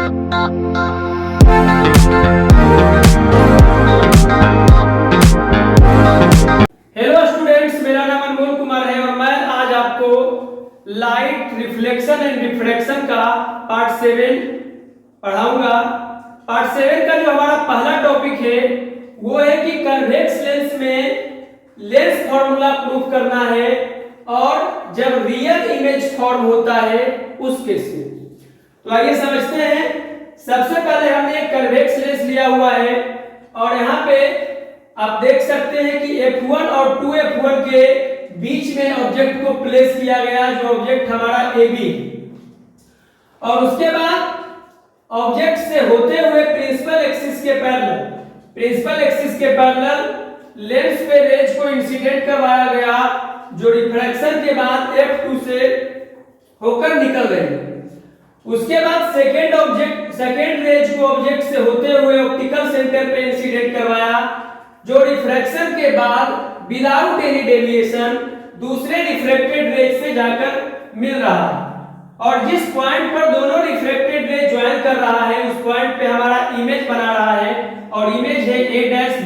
Hello students, मेरा नाम अनमोल कुमार है और मैं आज आपको लाइट रिफ्लेक्शन एंड रिफ्रैक्शन का पार्ट 7 पढ़ाऊंगा। पार्ट 7 का जो हमारा पहला टॉपिक है वो है कि कन्वेक्स लेंस में लेंस फॉर्मूला प्रूफ करना है और जब रियल इमेज फॉर्म होता है उस केस में। तो आइए समझते हैं। सबसे पहले हमने एक कन्वेक्स लेंस लिया हुआ है और यहाँ पे आप देख सकते हैं कि F1 और 2F1 के बीच में ऑब्जेक्ट को प्लेस किया गया, जो ऑब्जेक्ट हमारा AB है। और उसके बाद ऑब्जेक्ट से होते हुए प्रिंसिपल एक्सिस के पैरेलल लेंस पे रेज को इंसिडेंट करवाया गया, जो रिफ्रैक्शन के बाद F2 से होकर निकल रही है। उसके बाद सेकेंड रेज को ऑब्जेक्ट से होते हुए ऑप्टिकल सेंटर पे इंसिडेंट करवाया, जो रिफ्रैक्शन के बाद विदाउट एनी डेविएशन दूसरे रिफ्रैक्टेड रेज से जाकर मिल रहा है। और जिस पॉइंट पर दोनों रिफ्रैक्टेड रेज ज्वाइन कर रहा है उस पॉइंट पे हमारा इमेज बना रहा है और इमेज है A', B'।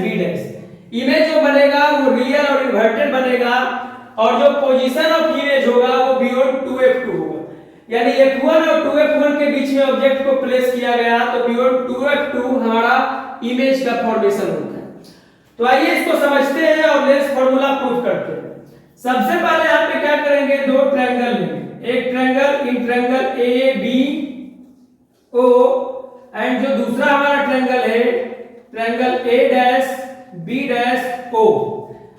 इमेज जो बनेगा वो रियल और इन्वर्टेड बनेगा और जो पोजीशन ऑफ इमेज होगा वो बियॉन्ड 2F2 होगा। यानी F1 और 2F1 के बीच में ऑब्जेक्ट को प्लेस किया गया तो बियॉन्ड 2F2 हमारा इमेज का फॉर्मेशन होता है। तो आइए इसको समझते हैं और लेंस फॉर्मूला प्रूफ करते हैं। सबसे पहले यहाँ पे क्या करेंगे, दो ट्रायंगल लेंगे, एक triangle in triangle ABO and जो दूसरा हमारा ट्रायंगल है ट्रायंगल A'B'O।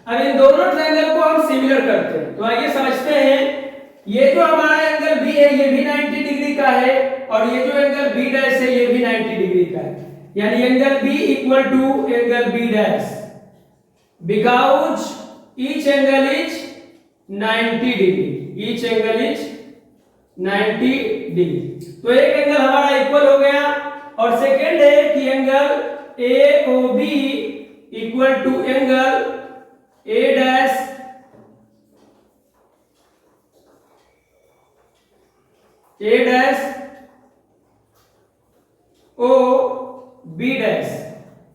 अब इन दोनों ट्रायंगल को हम सिमिलर करते हैं। तो आइए समझते हैं। ये जो हमारा एंगल B है ये भी 90 डिग्री का है और ये जो एंगल B' है ये भी 90 डिग्री का है। यानी angle B equal to angle B' because each angle is 90 degree। each angle is 90 degree। तो एक एंगल हमारा इक्वल हो गया और सेकेंड है कि angle AOB equal to angle A'OB'।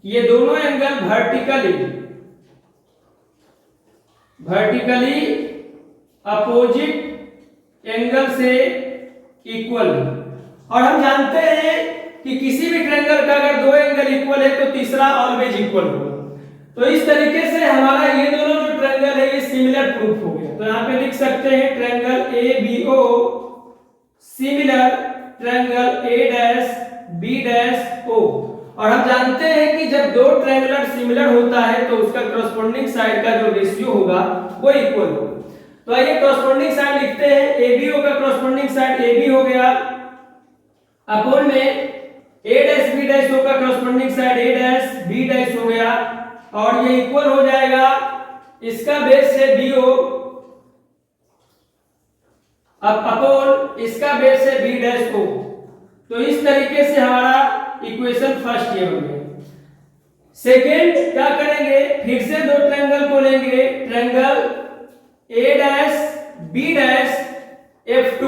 ये दोनों एंगल वर्टिकली अपोजिट एंगल से इक्वल। और हम जानते हैं कि किसी भी ट्रायंगल का अगर दो एंगल इक्वल है तो तीसरा ऑलवेज इक्वल होगा। तो इस तरीके से हमारा ये दोनों जो ट्रायंगल है ये सिमिलर प्रूफ हो गया। तो यहाँ पे लिख सकते हैं triangle ABO similar triangle A'B'O। और हम जानते हैं कि जब दो ट्रायंगुलर सिमिलर होता है तो उसका कॉरस्पॉन्डिंग साइड का जो रेशियो होगा वो इक्वल होगा। तो आइए कॉरस्पॉन्डिंग साइड लिखते हैं। ABO का कॉरस्पॉन्डिंग साइड AB हो गया अपॉन में A'B'O का कॉरस्पॉन्डिंग साइड A'B' हो गया और ये इक्वल हो जाएगा इसका बेस है BO अब अपॉन इसका बेस है B'O। तो इस तरीके से हमारा इक्वेशन फर्स्ट ये बन गया। सेकेंड क्या करेंगे, फिर से दो ट्रायंगल को लेंगे, ट्रायंगल A'B'F2।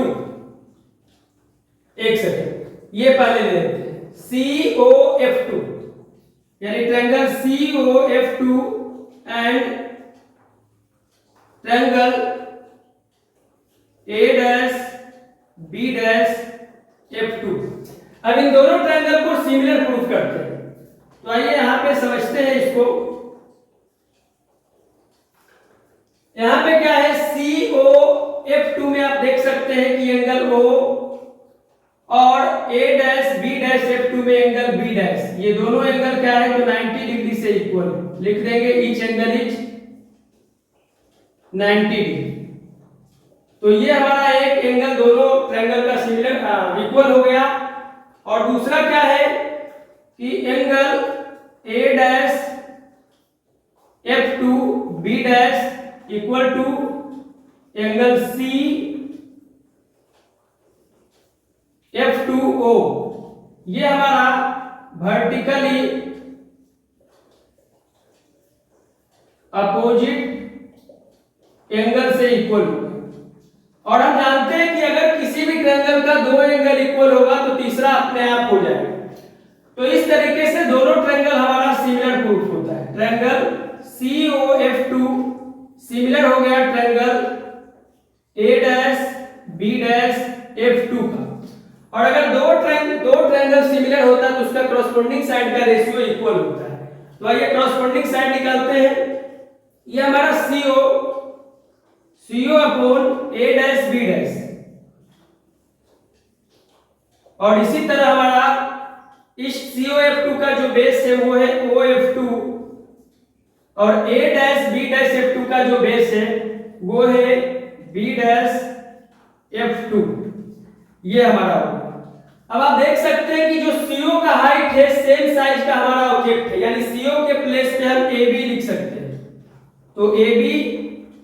एक सेकेंड ये पहले ले लेते हैं COF2, यानी triangle COF2 and triangle A'B'F2। अब इन दोनों ट्रायंगल को सिमिलर प्रूफ करते हैं। तो आइए यहाँ पे समझते हैं इसको। यहाँ पे क्या है, COF2 में आप देख सकते हैं कि एंगल O और A'B'F2 में एंगल B', ये दोनों एंगल क्या है जो 90 डिग्री से इक्वल है। लिख देंगे ईच एंगल इज 90 डिग्री। तो ये हमारा एक एंगल दोनों ट्रायंगल का सिमिलर इक्वल हो गया। और दूसरा क्या है कि angle A'F2 B' equal to angle CF2O। ये हमारा वर्टिकली अपोजिट एंगल से इक्वल हो। और हम जानते हैं कि अगर किसी भी ट्रायंगल का दो एंगल इक्वल होगा तो तीसरा अपने आप हो जाएगा। तो इस तरीके से दोनों ट्रायंगल हमारा सिमिलर प्रूफ होता है। ट्रायंगल COF2 सिमिलर हो गया ट्रायंगल A', B', F2 का। और अगर दो ट्रायंगल सिमिलर होता है तो उसका कॉरस्पॉन्डिंग साइड का रेशियो इक्वल होता है। तो आइए कॉरस्पॉन्डिंग साइड निकालते हैं। ये हमारा CO अपॉन A', B', और इसी तरह हमारा इस COF2 का जो बेस है वो है OF2, और A', B', F2 का जो बेस है वो है B', F2। ये हमारा होगा। अब आप देख सकते हैं कि जो CO का हाइट है सेम साइज का हमारा ऑब्जेक्ट है, यानी CO के प्लेस पे हम AB लिख सकते हैं। तो AB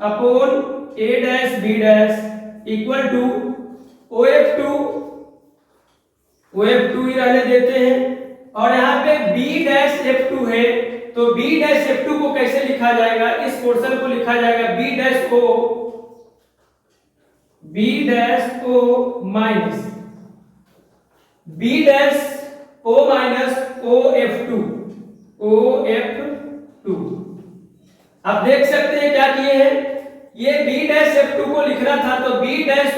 upon A', B' equal to OF2 ही रहने देते हैं, और यहाँ पे B', F2 है तो B', F2 को कैसे लिखा जाएगा, इस पोर्शन को लिखा जाएगा B', O माइनस OF2। आप देख सकते हैं क्या किए हैं, ये B', F2 को लिखना था तो B',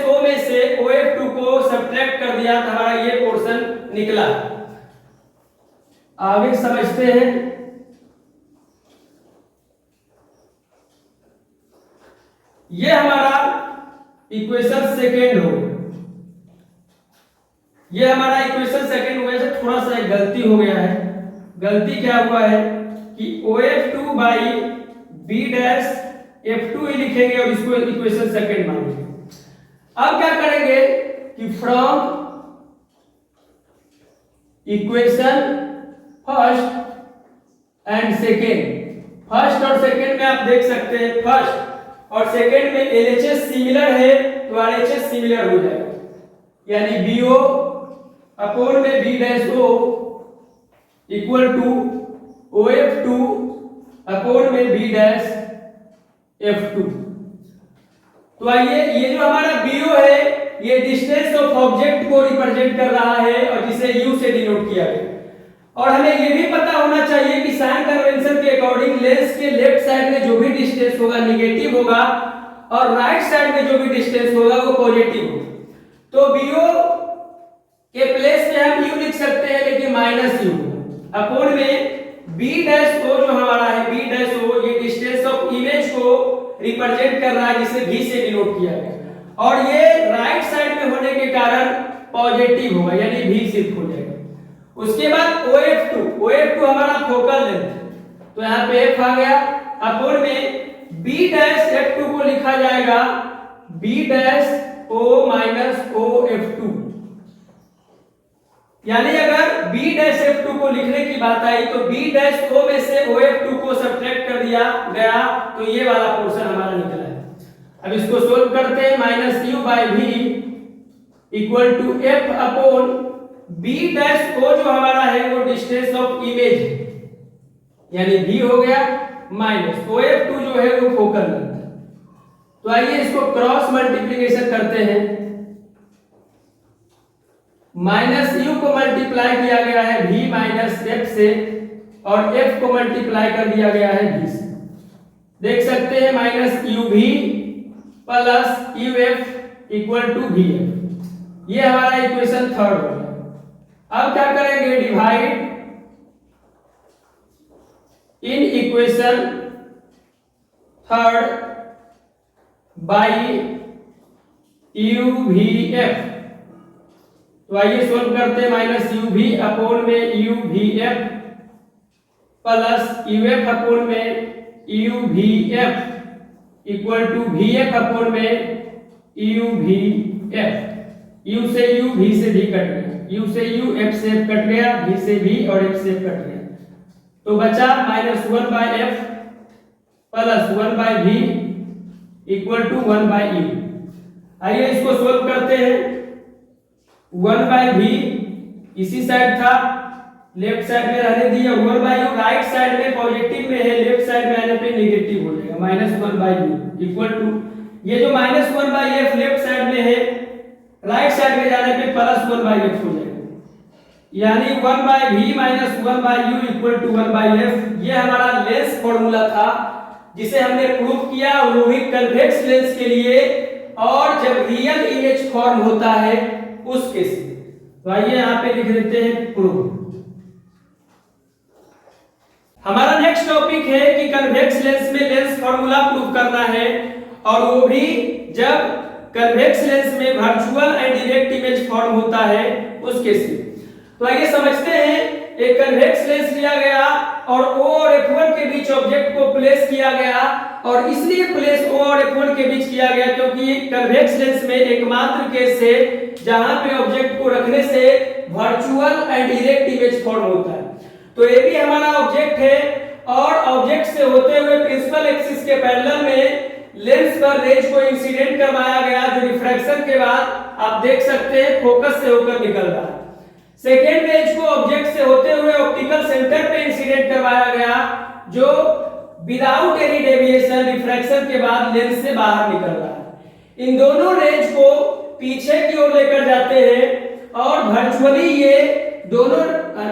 O में से OF2 को सब्ट्रैक्ट कर दिया तो हमारा ये पोर्शन निकला। आगे समझते हैं। ये हमारा इक्वेशन सेकेंड हो गया। ये हमारा इक्वेशन सेकेंड हो गया। थोड़ा सा एक गलती हो गया है। गलती क्या हुआ है कि OF2 बाई B', F2 ही लिखेंगे और इसको इक्वेशन सेकेंड मानेंगे। अब क्या करेंगे कि from equation first and second, first और सेकेंड में आप देख सकते हैं फर्स्ट और सेकेंड में LHS सिमिलर है तो RHS सिमिलर हो जाएगा, यानी BO अपॉन में B', O equal to OF2 upon में B', F2। तो आइए, ये जो हमारा BO है ये डिस्टेंस ऑफ ऑब्जेक्ट को रिप्रेजेंट कर रहा है और जिसे U से डिनोट किया गया। और हमें ये भी पता होना चाहिए कि साइन कन्वेंशन के अकॉर्डिंग लेंस के लेफ्ट साइड में जो भी डिस्टेंस होगा नेगेटिव होगा और राइट साइड में जो भी डिस्टेंस होगा वो पॉजिटिव होगा। तो BO के प्लेस पे हम U लिख सकते हैं लेकिन -U अपॉन में B', O जो हमारा है B', O ये डिस्टेंस ऑफ इमेज को रिप्रेजेंट कर रहा है जिसे V से डिनोट किया गया और ये राइट साइड में होने के कारण पॉजिटिव होगा यानी V शिफ्ट हो जाएगा। उसके बाद OF2 हमारा फोकल लेंथ, तो यहाँ पे F आ गया अपॉन में B' F2 को लिखा जाएगा B' O माइनस OF2, यानी अगर B' F2 को लिखने की बात आई तो B' O में से OF2 को सब्ट्रैक्ट कर दिया गया तो ये वाला पोर्शन हमारा निकला है। अब इसको सोल्व करते हैं। -U/V equal to F upon B' O जो हमारा है वो डिस्टेंस ऑफ इमेज यानी V हो गया माइनस OF2 जो है वो फोकल लेंथ। तो आइए इसको क्रॉस मल्टीप्लिकेशन करते हैं। -U को मल्टीप्लाई किया गया है V माइनस F से और F को मल्टीप्लाई कर दिया गया है V से। देख सकते हैं -UV plus UF equal to VF। ये हमारा इक्वेशन थर्ड हो गया। अब क्या करेंगे, divide in equation third by UVF। तो आइए सोल्व करते हैं। -UV अपॉन में UVF प्लस UF अपॉन में UVF equal to VF upon में UVF। U से U V से V कट गया, U से U F से F कट गया, V से V और F से F कट गया, तो बचा -1/F plus 1/V equal to 1/U। आइए इसको सोल्व करते हैं। 1/V इसी साइड था, लेफ्ट साइड में रहने दिया। 1/U राइट साइड में पॉजिटिव में है, लेफ्ट साइड में आने पे नेगेटिव हो जाएगा। -1/U इक्वल टू ये जो -1/F लेफ्ट साइड में है राइट साइड में जाने पे प्लस 1/f हो जाएगा, यानी 1/v minus 1/u equal to 1/f। ये हमारा लेंस फॉर्मूला था जिसे हमने प्रूव किया, वो भी कन्वेक्स लेंस के लिए और जब रियल इमेज फॉर्म होता है उस केस में। तो आइए यहाँ पे लिख देते हैं प्रूव। हमारा नेक्स्ट टॉपिक है कि कन्वेक्स लेंस में लेंस फॉर्मूला प्रूव करना है, और वो भी जब कन्वेक्स लेंस में virtual and direct image form होता है उस केस में। तो आइए समझते हैं, एक कन्वेक्स लेंस लिया गया और O और F1 के बीच ऑब्जेक्ट को प्लेस किया गया, और इसलिए प्लेस O और F1 के बीच किया गया क्योंकि कन्वेक्स लेंस में एकमात्र केस है जहां पे ऑब्जेक्ट को रखने से virtual and direct image form होता है। तो ये भी हमारा ऑब्जेक्ट है, और ऑब्जेक्ट से होते हुए प्रिंसिपल एक्सिस के पैरेलल में लेंस पर रेज को इंसिडेंट करवाया गया, जो रिफ्रैक्शन के बाद आप देख सकते हैं फोकस से होकर निकल रहा है। सेकेंड रेज को ऑब्जेक्ट से होते हुए ऑप्टिकल सेंटर पे इंसिडेंट करवाया गया, जो विदाउट एनी डेविएशन रिफ्रैक्शन के बाद लेंस से बाहर निकल रहा है। इन दोनों रेज को पीछे की ओर लेकर जाते हैं और वर्चुअली ये दोनों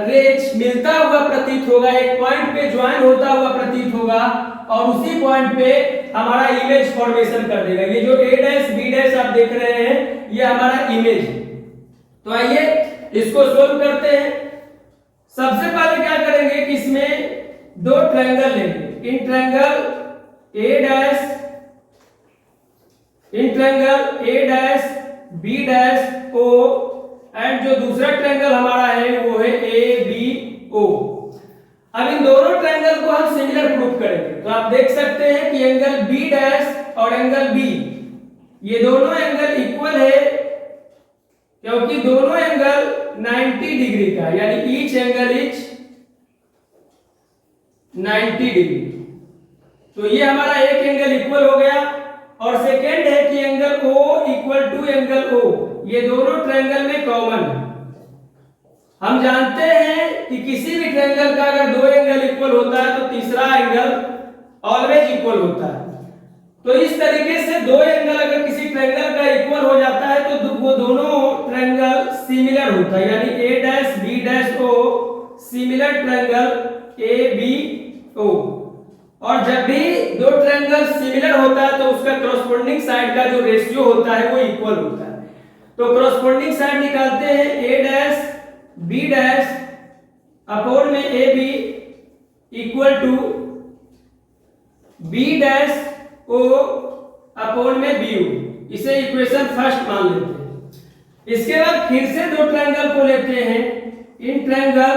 रेज मिलता हुआ प्रतीत होगा, एक पॉइंट पे ज्वाइन होता हुआ प्रतीत होगा, और उसी पॉइंट पे हमारा इमेज फॉर्मेशन कर देगा। ये जो A डैश B डैश आप देख रहे हैं ये हमारा इमेज। तो आइए इसको सोल्व करते हैं। सबसे पहले क्या करेंगे कि इसमें दो ट्रायंगल लेंगे, in triangle A dash B dash O, and जो दूसरा ट्रायंगल हमारा है वो है ABO। अब इन दोनों ट्रायंगल को हम सिमिलर प्रूफ करेंगे। तो आप देख सकते हैं कि एंगल B डैश और एंगल B, ये दोनों एंगल इक्वल है क्योंकि दोनों एंगल 90 डिग्री का, यानी ईच एंगल इज 90 डिग्री। तो ये हमारा एक एंगल इक्वल हो गया, और सेकेंड है कि angle O equal to angle O, ये दोनों ट्रायंगल में कॉमन है। हम जानते हैं कि किसी भी ट्रायंगल का अगर दो एंगल इक्वल होता है तो तीसरा एंगल ऑलवेज इक्वल होता है। तो इस तरीके से दो एंगल अगर किसी ट्रायंगल का इक्वल हो जाता है तो वो दोनों ट्रायंगल सिमिलर होता है, यानी A dash B dash O similar triangle ABO। और जब भी दो ट्रायंगल सिमिलर होता है तो उसका कॉरस्पॉन्डिंग साइड का जो रेशियो होता है वो इक्वल होता है। तो कॉरस्पॉन्डिंग साइड निकालते हैं, A dash B dash upon में AB equal to B dash O upon में BU। इसे इक्वेशन फर्स्ट मान लेते हैं। इसके बाद फिर से दो ट्रायंगल को लेते हैं, in triangle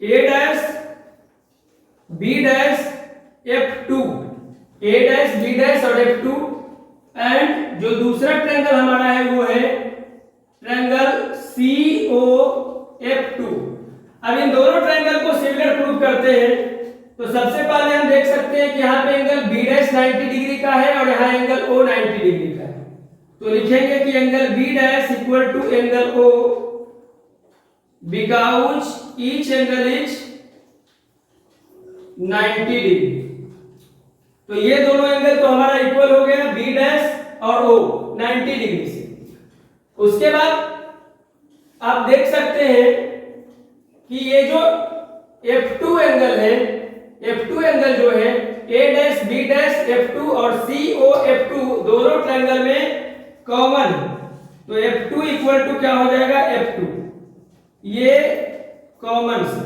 A dash B dash F2, A dash B dash और F2, एंड जो दूसरा ट्रायंगल हमारा है वो है ट्रायंगल COF2। अब इन दोनों ट्रायंगल को सिमिलर प्रूव करते हैं। तो सबसे पहले हम देख सकते हैं कि यहाँ पे एंगल B डैश 90 डिग्री का है और यहाँ एंगल O 90 डिग्री का है। तो लिखेंगे कि angle B dash equal to angle O because each angle is 90 degree. तो ये दोनों एंगल तो हमारा इक्वल हो गया, B डैश और O 90 डिग्री से। उसके बाद आप देख सकते हैं कि ये जो F2 एंगल है, F2 एंगल जो है A dash B dash F2 और COF2 दोनों ट्रायंगल में कॉमन है। तो F2 इक्वल टू क्या हो जाएगा, F2, ये कॉमन से,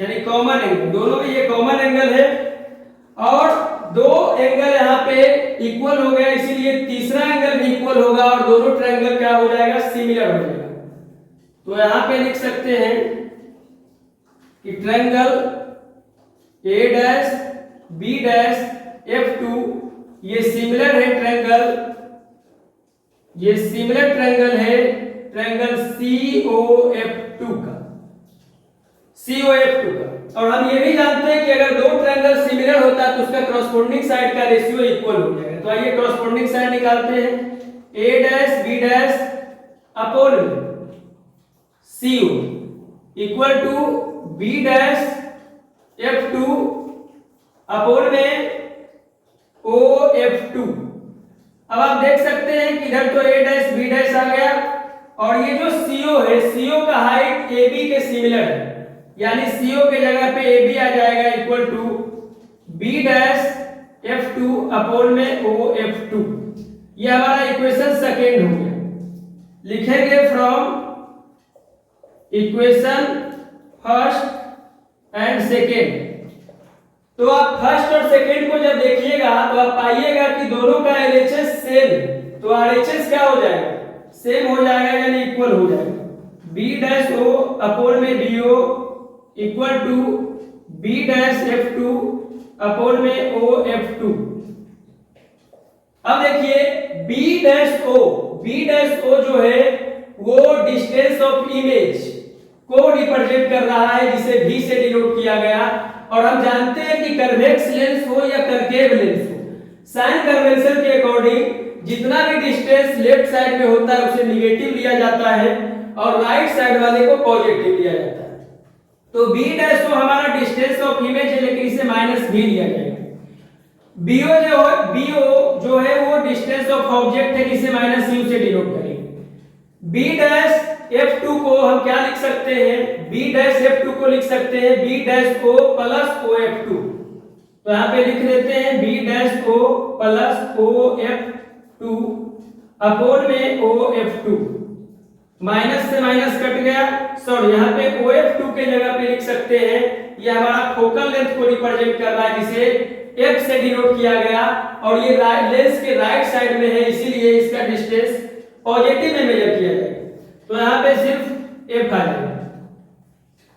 यानी कॉमन एंगल, दोनों में ये कॉमन एंगल है, और दो एंगल यहाँ पे इक्वल हो गया, इसीलिए तीसरा एंगल भी इक्वल होगा और दोनों ट्रायंगल क्या हो जाएगा, सिमिलर हो जाएगा। तो यहाँ पे लिख सकते हैं कि triangle A dash B dash F2 ये सिमिलर है ट्रायंगल, ये सिमिलर ट्रायंगल है ट्रायंगल COF2 का, COF2 का। और हम ये भी जानते हैं कि अगर दो ट्रायंगल सिमिलर होता है तो उसका कॉरस्पॉन्डिंग साइड का रेशियो इक्वल हो जाएगा। तो आइए कॉरस्पॉन्डिंग साइड निकालते हैं, A dash B dash upon CO equal to B dash F2 upon में OF2। अब आप देख सकते हैं कि इधर तो a डैश b डैश आ गया और ये जो CO है, CO का हाइट AB के सिमिलर है, यानी CO के जगह पे AB आ जाएगा equal to b dash F2 upon में O F2। ये हमारा इक्वेशन सेकेंड हो गया। लिखेंगे from equation first and second. तो आप फर्स्ट और सेकेंड को जब देखिएगा तो आप पाइएगा कि दोनों का LHS सेम, तो RHS क्या हो जाएगा, सेम हो जाएगा यानी इक्वल हो जाएगा। B डैश O अपॉन में BO equal to B dash F2 upon में O F2। अब देखिए B डैश O जो है वो डिस्टेंस ऑफ इमेज को रिप्रेजेंट कर रहा है, जिसे V से डिनोट किया गया। और हम जानते हैं कि कन्वेक्स लेंस हो या कंकेव लेंस हो, साइन कन्वेंशन के अकॉर्डिंग जितना भी डिस्टेंस लेफ्ट साइड में होता है उसे निगेटिव लिया जाता है और राइट साइड वाले को पॉजिटिव लिया जाता है। तो B डैश तो हमारा डिस्टेंस ऑफ इमेज है, लेकिन इसे माइनस भी लिया जाएगा। BO जो है वो डिस्टेंस ऑफ ऑब्जेक्ट है, जिसे माइनस U से डिनोट करेंगे। B डैश F2 को हम क्या लिख सकते हैं, B डैश F2 को लिख सकते हैं B dash O plus OF2। तो यहाँ पे लिख देते हैं B dash O plus OF2 upon में OF2। माइनस से माइनस कट गया, सॉरी यहाँ पे OF2 के जगह पे लिख सकते हैं, ये हमारा फोकल लेंथ को रिप्रेजेंट कर रहा है, जिसे F से डिनोट किया गया और ये लेंस के राइट साइड में है, इसीलिए इसका डिस्टेंस पॉजिटिव में मेजर किया जाएगा। तो यहाँ पे सिर्फ F आ जाएगा,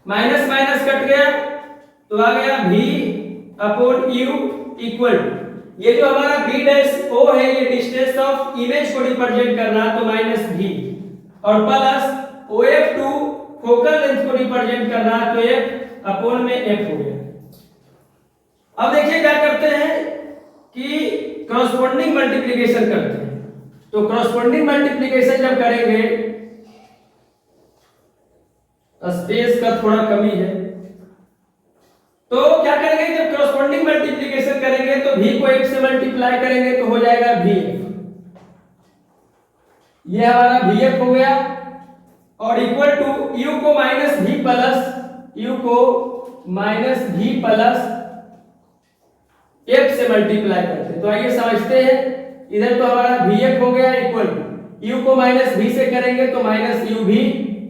माइनस माइनस कट गया तो आ गया V अपॉन U इक्वल, ये जो हमारा B डैश O है ये डिस्टेंस ऑफ इमेज को रिप्रेजेंट कर रहा है, तो माइनस V और प्लस OF2 फोकल लेंथ को रिप्रेजेंट कर रहा है, तो F अपॉन में F हो गया। अब देखिए क्या करते हैं कि क्रॉसपोंडिंग मल्टीप्लिकेशन करते हैं। तो क्रॉसपोंडिंग मल्टीप्लिकेशन जब करेंगे, स्पेस का थोड़ा कमी है, तो क्या करेंगे, जब क्रॉसपोंडिंग मल्टीप्लिकेशन करेंगे तो V को F से मल्टीप्लाई करेंगे तो हो जाएगा VF। ये हमारा VF हो गया और इक्वल टू U को माइनस V प्लस F से मल्टीप्लाई करते हैं। तो आइए समझते हैं, इधर तो हमारा VF हो गया इक्वल टू U को माइनस V से करेंगे तो माइनस UV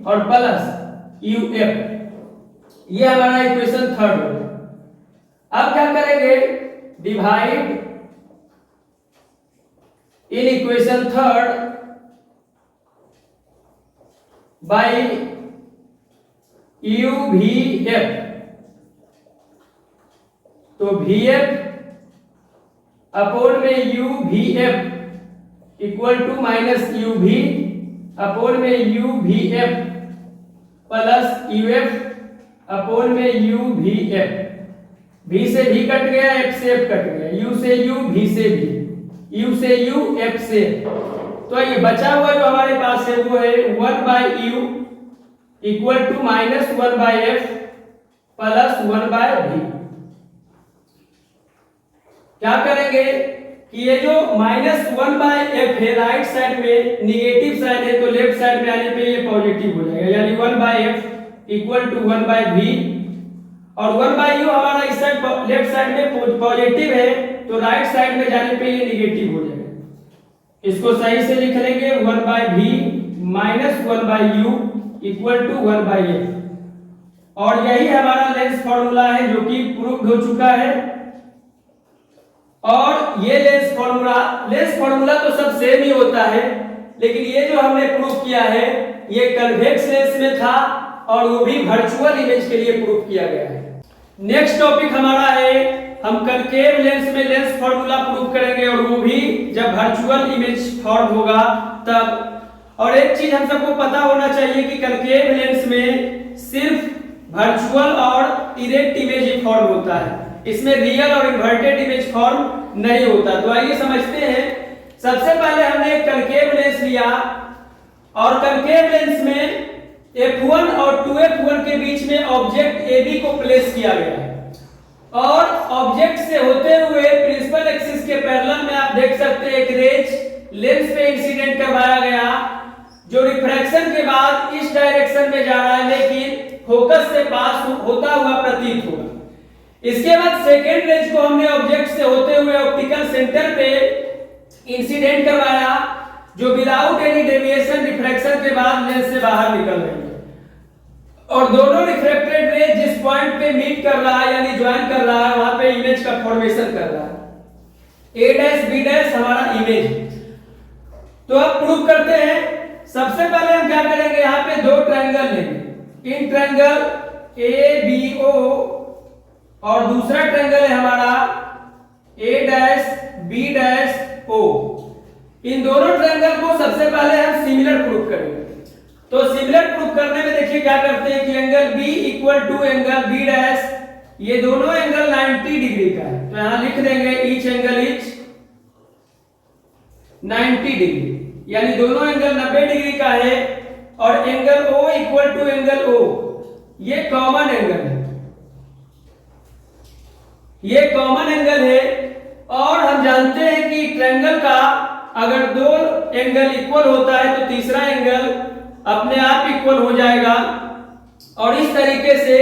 और प्लस UF। ये हमारा इक्वेशन थर्ड हो गया। अब क्या करेंगे, divide in equation third by UVF। तो VF अपॉन में UVF equal to minus UV upon में UVF प्लस UF अपॉन में UVF। V से V कट गया, F से F कट गया, U से U, V से V, U से U, F से। तो ये बचा हुआ जो हमारे पास है वो है 1 by U equal to minus 1 by F plus 1 by V। क्या करेंगे कि ये जो माइनस 1 बाय F है राइट साइड में निगेटिव साइन है, तो लेफ्ट साइड में आने पे ये पॉजिटिव हो जाएगा, यानी 1 by F equal to 1 by V और 1 बाय U हमारा इस साइड लेफ्ट साइड में पॉजिटिव है, तो राइट साइड में जाने पे ये निगेटिव हो जाएगा। इसको सही से लिख लेंगे 1 by V minus 1 by U equal to 1 by F। और यही हमारा लेंस फॉर्मूला है जो कि प्रूव्ड हो चुका है। और ये लेंस फॉर्मूला तो सब सेम ही होता है, लेकिन ये जो हमने प्रूव किया है ये कन्वेक्स लेंस में था और वो भी वर्चुअल इमेज के लिए प्रूव किया गया है। नेक्स्ट टॉपिक हमारा है, हम कनकेव लेंस में लेंस फॉर्मूला प्रूव करेंगे और वो भी जब वर्चुअल इमेज फॉर्म होगा तब। और एक चीज हम सबको पता होना चाहिए कि कनकेव लेंस में सिर्फ वर्चुअल और इरेक्ट इमेज ही फॉर्म होता है, इसमें रियल और इन्वर्टेड इमेज फॉर्म नहीं होता। तो आइए समझते हैं। सबसे पहले हमने एक कनकेव लेंस लिया और कनकेव लेंस में f1 और 2f1 के बीच में ऑब्जेक्ट AB को प्लेस किया गया और ऑब्जेक्ट से होते हुए प्रिंसिपल एक्सिस के पैरेलल में आप देख सकते हैं एक रेज लेंस पे इंसिडेंट करवाया गया जो रिफ्रैक्शन के बाद इस डायरेक्शन में जा रहा है लेकिन फोकस से पास होता हुआ प्रतीत होगा। इसके बाद सेकेंड रेज को हमने ऑब्जेक्ट से होते हुए ऑप्टिकल सेंटर पे इंसिडेंट करवाया जो विदाउट एनी डेविएशन रिफ्रैक्शन के बाद लेंस से बाहर निकल रही है और दोनों रिफ्रैक्टेड रेज जिस पॉइंट पे मीट कर रहा है यानी ज्वाइन कर रहा है वहां पे इमेज का फॉर्मेशन कर रहा है। ए डैश बी डैश हमारा इमेज। तो अब प्रूव करते हैं। सबसे पहले हम क्या करेंगे, यहाँ पे दो ट्रायंगल लेंगे, इन ट्रायंगल ए बी ओ और दूसरा ट्रायंगल है हमारा ए डैश बी डैश ओ। इन दोनों ट्रायंगल को सबसे पहले हम सिमिलर प्रूफ करेंगे। तो सिमिलर प्रूफ करने में देखिए क्या करते हैं कि angle B equal to angle B dash, ये दोनों एंगल 90 डिग्री का है तो यहां लिख देंगे ईच एंगल इज 90 डिग्री, यानी दोनों एंगल 90 डिग्री का है। और angle O equal to angle O, ये कॉमन एंगल है, ये कॉमन एंगल है। और हम जानते हैं कि ट्रायंगल का अगर दो एंगल इक्वल होता है तो तीसरा एंगल अपने आप इक्वल हो जाएगा। और इस तरीके से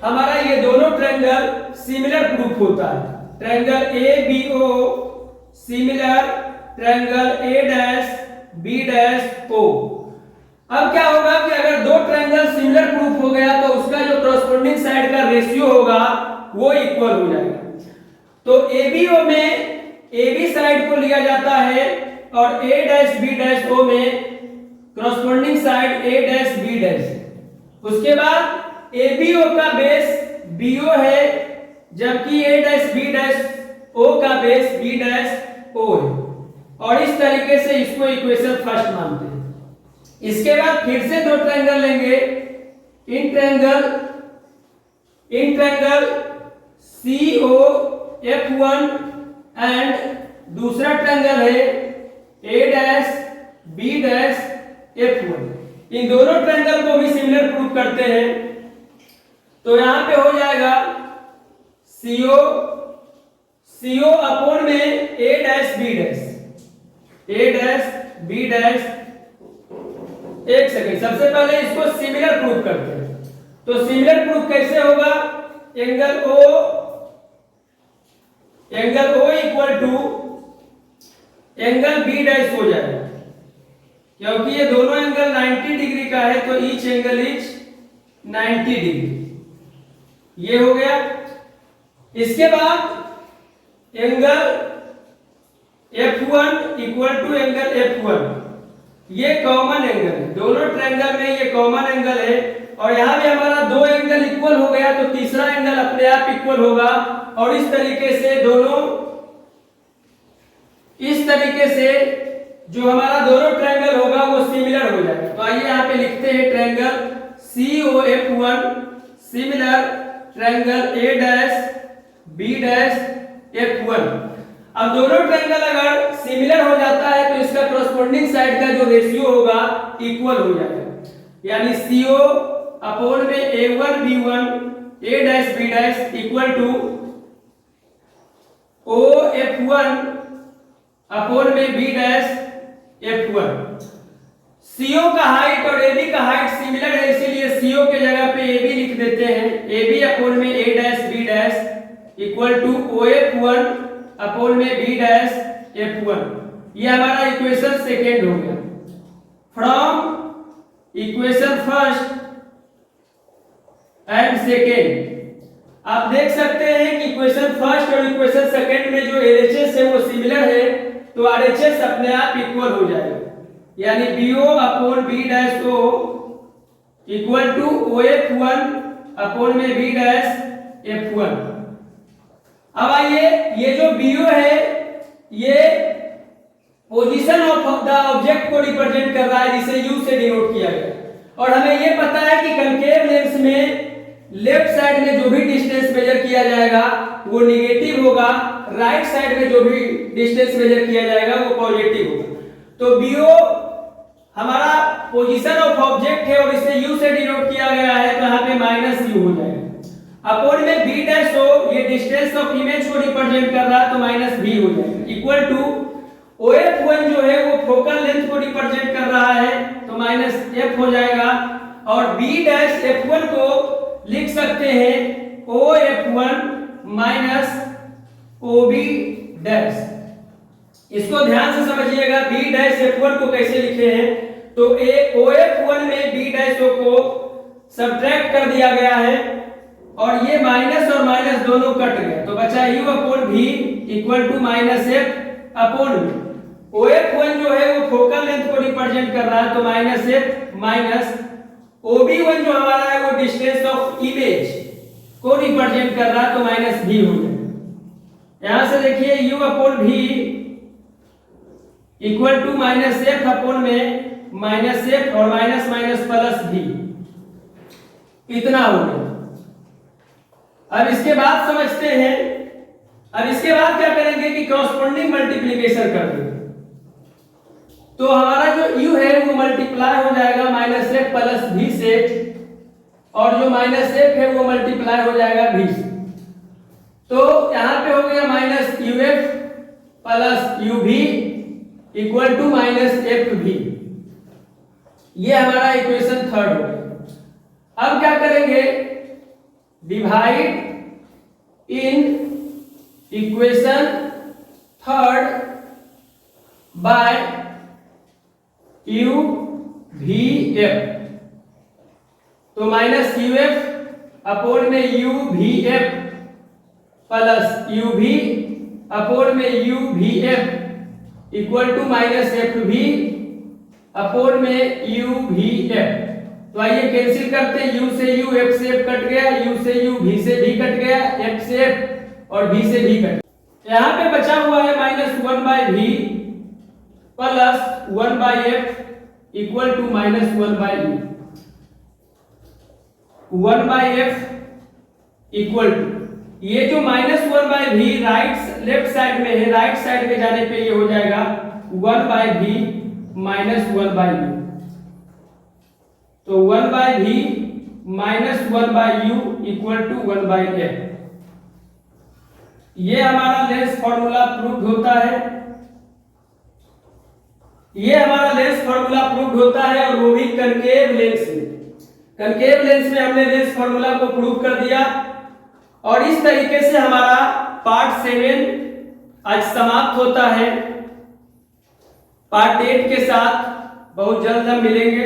हमारा ये दोनों ट्रायंगल सिमिलर प्रूफ होता है। Triangle A B O similar triangle A dash B dash O. अब क्या होगा कि अगर दो ट्रायंगल सिमिलर प्रूफ हो गया तो उसका जो कॉरस्पॉन्डिंग साइड का रेशियो होगा वो इक्वल हो जाएगा। तो ABO में AB साइड को लिया जाता है और A dash B dash O में corresponding side A dash B dash. उसके बाद ABO का बेस BO है जबकि A dash B dash O का बेस B डैश O है। और इस तरीके से इसको इक्वेशन फर्स्ट मानते हैं। इसके बाद फिर से दो ट्रायंगल लेंगे, इन ट्रायंगल COF1 एंड दूसरा ट्रायंगल है A dash B dash F1। इन दोनों ट्रायंगल को भी सिमिलर प्रूफ करते हैं। तो यहां पे हो जाएगा CO अपॉन में A dash B dash, A dash B dash. एक सेकंड, सबसे पहले इसको सिमिलर प्रूफ करते हैं। तो सिमिलर प्रूफ कैसे होगा, angle O equal to angle B dash हो जाएगा क्योंकि ये दोनों एंगल 90 डिग्री का है तो ईच एंगल इज 90 डिग्री, ये हो गया। इसके बाद angle F1 equal to angle F1, ये कॉमन एंगल है, दोनों ट्रायंगल में ये कॉमन एंगल है। और यहां भी हमारा दो एंगल इक्वल हो गया तो तीसरा एंगल अपने आप इक्वल होगा। और इस तरीके से जो हमारा दोनों ट्रायंगल होगा वो सिमिलर हो जाएगा। तो आइए यहाँ पे लिखते हैं triangle COF1 similar triangle A dash B dash F1। अब दोनों ट्रायंगल अगर सिमिलर हो जाता है तो इसका कॉरस्पॉन्डिंग साइड का जो रेशियो होगा इक्वल हो जाएगा, यानी CO अपॉन में A1 B1 A dash B dash equal to OF1 upon में B डैश F1। CO का हाइट और AB का हाइट सिमिलर है इसीलिए CO के जगह पे AB लिख देते हैं, AB अपॉन में A dash B dash equal to OF1 upon में B डैश F1। ये हमारा इक्वेशन सेकेंड हो गया। From equation first and second आप देख सकते हैं कि इक्वेशन फर्स्ट और इक्वेशन सेकेंड में जो LHS है वो सिमिलर है तो RHS अपने आप इक्वल हो जाएगा, यानी BO upon B dash O equal to OF1 upon में B डैश F1। अब आइए, ये जो BO है ये पोजीशन ऑफ द ऑब्जेक्ट को रिप्रेजेंट कर रहा है जिसे U से डिनोट किया गया। और हमें ये पता है कि कनकेव लेंस में लेफ्ट साइड में जो भी डिस्टेंस मेजर किया जाएगा वो नेगेटिव होगा, राइट साइड में जो भी डिस्टेंस मेजर किया जाएगा वो पॉजिटिव होगा। तो BO हमारा पोजीशन ऑफ ऑब्जेक्ट है और इसे U से डिनोट किया गया है तो यहाँ पे -U हो जाएगा। अपॉन में B डैश O ये डिस्टेंस ऑफ इमेज को रिप्रेजेंट कर रहा है तो -B हो जाएगा इक्वल टू OF1 जो है वो फोकल लेंथ को रिप्रेजेंट कर रहा है तो माइनस F हो जाएगा, और B'(F1) को लिख सकते हैं OF1 माइनस OB'। इसको ध्यान से समझिएगा, B'(F1) को कैसे लिखे हैं, तो OF1 में B' को सब्ट्रैक्ट कर दिया गया है और ये माइनस और माइनस दोनों कट गए तो बचा U/V equal to minus F upon V। OF1 जो है वो फोकल लेंथ को रिप्रेजेंट कर रहा है तो माइनस F माइनस OB1 जो हमारा है वो डिस्टेंस ऑफ इमेज को रिप्रेजेंट कर रहा है तो माइनस V हो जाएगा। यहां से देखिए U/V equal to minus F upon में माइनस F और माइनस माइनस प्लस V, इतना हो गया। अब इसके बाद समझते हैं, अब इसके बाद क्या करेंगे कि कॉरस्पॉन्डिंग मल्टीप्लिकेशन कर देंगे। तो हमारा जो U है वो मल्टीप्लाई हो जाएगा माइनस F प्लस V से, और जो माइनस F है वो मल्टीप्लाई हो जाएगा V से। तो यहां पे हो गया minus UF plus UV equal to minus FV। ये हमारा इक्वेशन थर्ड हो गया। अब क्या करेंगे, divide in equation third by UVF। तो माइनस UF अपॉन में UVF प्लस UV अपॉन में UVF equal to minus FV upon में UVF। तो आइए कैंसिल करते हैं, U से U, F से F कट गया, U से U, V से V कट गया, F से F और V से V कट गया। यहाँ पे बचा हुआ है minus 1/V plus 1/F equal to minus 1/U। 1/F equal to, ये जो माइनस 1/V लेफ्ट साइड में है, राइट साइड में जाने पे ये हो जाएगा 1/V माइनस 1/U। तो 1/V minus 1/U equal to 1/F। ये हमारा लेंस फॉर्मूला प्रूव्ड होता है, ये हमारा लेंस फॉर्मूला प्रूव्ड होता है, और वो भी कनकेव लेंस में। कनकेव लेंस में हमने लेंस फॉर्मूला को प्रूव कर दिया। और इस तरीके से हमारा पार्ट 7 आज समाप्त होता है। पार्ट 8 के साथ बहुत जल्द हम मिलेंगे।